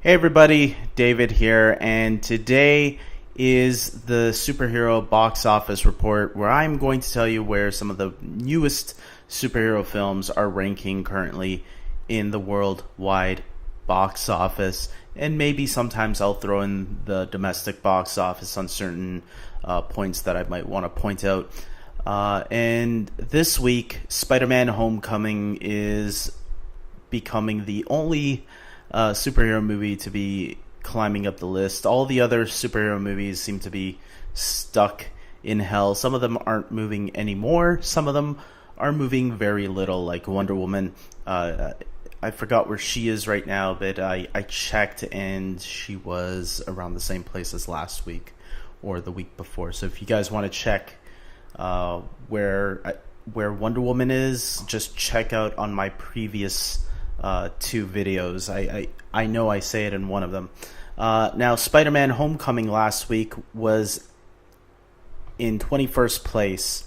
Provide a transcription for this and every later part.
Hey everybody, David here, and today is the superhero box office report where I'm going to tell you where some of the newest superhero films are ranking currently in the worldwide box office, and maybe sometimes I'll throw in the domestic box office on certain points that I might want to point out. And this week, Spider-Man Homecoming is becoming the only superhero movie to be climbing up the list. All the other superhero movies seem to be stuck in hell. Some of them aren't moving anymore. Some of them are moving very little, like Wonder Woman. I forgot where she is right now, but I checked and she was around the same place as last week or the week before. So if you guys want to check where Wonder Woman is, just check out on my previous two videos. I know I say it in one of them. Now, Spider-Man Homecoming last week was in 21st place,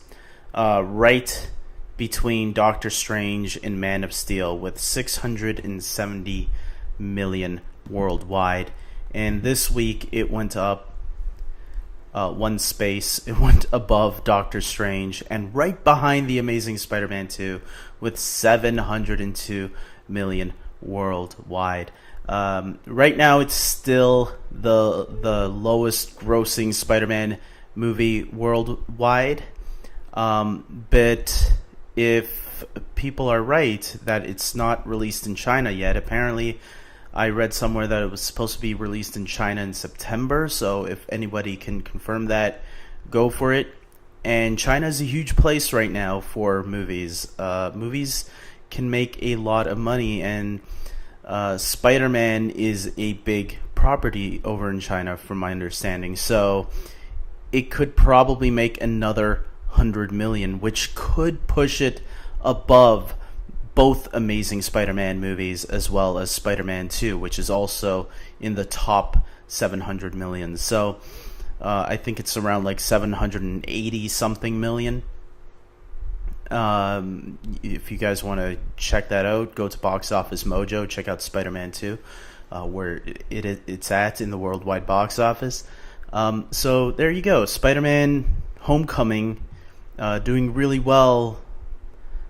right between Doctor Strange and Man of Steel, with 670 million worldwide. And this week it went up one space. It went above Doctor Strange and right behind The Amazing Spider-Man 2 with 702 million worldwide. Right now it's still the lowest grossing Spider-Man movie worldwide, but if people are right that it's not released in China yet, apparently I read somewhere that it was supposed to be released in China in September, so if anybody can confirm that, go for it. And China is a huge place right now for movies. Movies can make a lot of money, and Spider-Man is a big property over in China from my understanding, so it could probably make another 100 million, which could push it above both Amazing Spider-Man movies as well as Spider-Man 2, which is also in the top 700 million. So I think it's around like 780 something million. If you guys want to check that out, go to Box Office Mojo, check out Spider-Man 2, where it's at in the worldwide box office. So there you go, Spider-Man Homecoming, doing really well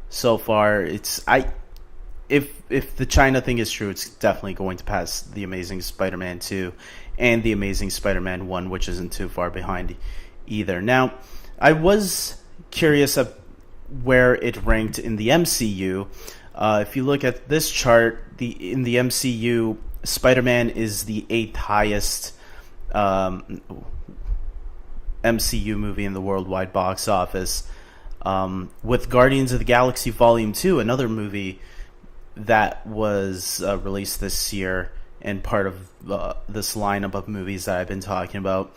so far. If the China thing is true, it's definitely going to pass The Amazing Spider-Man 2 and The Amazing Spider-Man 1, which isn't too far behind either. Now, I was curious of where it ranked in the MCU. If you look at this chart, in the MCU, Spider-Man is the 8th highest MCU movie in the worldwide box office, with Guardians of the Galaxy Volume 2, another movie that was released this year and part of this lineup of movies that I've been talking about.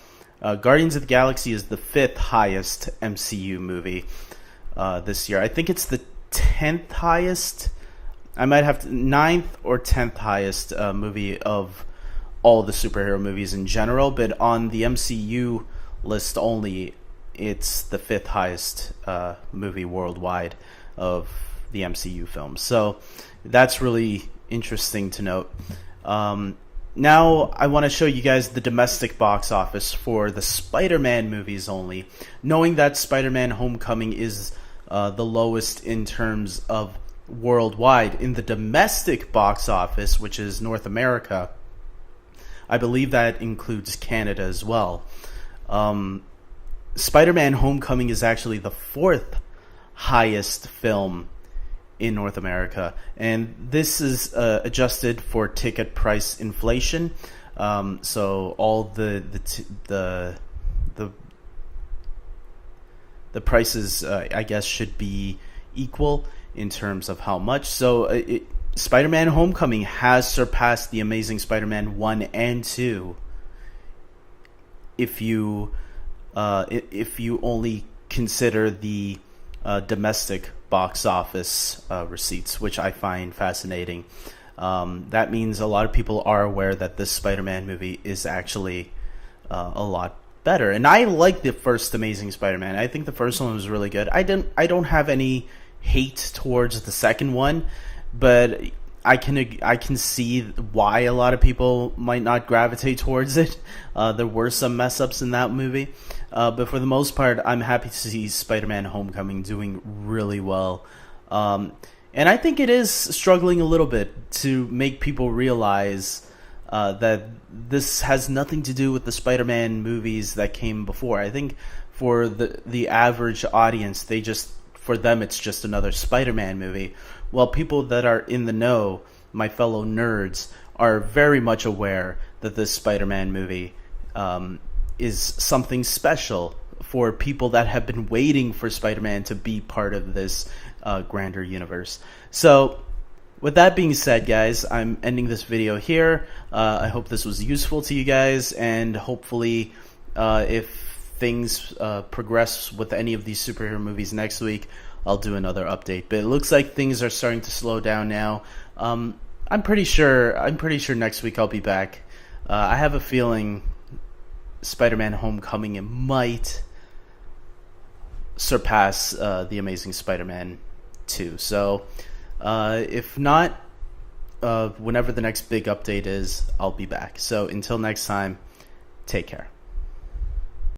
Guardians of the Galaxy is the 5th highest MCU movie this year. I think it's the 10th highest. I might have 9th or 10th highest movie of all the superhero movies in general, but on the MCU list only, it's the 5th highest movie worldwide of the MCU films. So that's really interesting to note. Now I want to show you guys the domestic box office for the Spider-Man movies only, knowing that Spider-Man Homecoming is the lowest in terms of worldwide. In the domestic box office, which is North America, I believe that includes Canada as well. Spider-Man Homecoming is actually the 4th highest film in North America, and this is adjusted for ticket price inflation. So all the prices, I guess, should be equal in terms of how much. So Spider-Man Homecoming has surpassed The Amazing Spider-Man 1 and 2 if you only consider the domestic box office receipts, which I find fascinating. That means a lot of people are aware that this Spider-Man movie is actually a lot better. And I like the first Amazing Spider-Man. I think the first one was really good. I don't have any hate towards the second one, but I can see why a lot of people might not gravitate towards it. There were some mess ups in that movie, but for the most part, I'm happy to see Spider-Man: Homecoming doing really well. And I think it is struggling a little bit to make people realize that this has nothing to do with the Spider-Man movies that came before. I think for the average audience, for them it's just another Spider-Man movie. While people that are in the know, my fellow nerds, are very much aware that this Spider-Man movie is something special for people that have been waiting for Spider-Man to be part of this grander universe. So, with that being said, guys, I'm ending this video here. I hope this was useful to you guys, and hopefully, if things progress with any of these superhero movies next week, I'll do another update. But it looks like things are starting to slow down now. I'm pretty sure next week I'll be back. I have a feeling Spider-Man: Homecoming might surpass The Amazing Spider-Man 2. So if not, whenever the next big update is, I'll be back. So until next time, take care.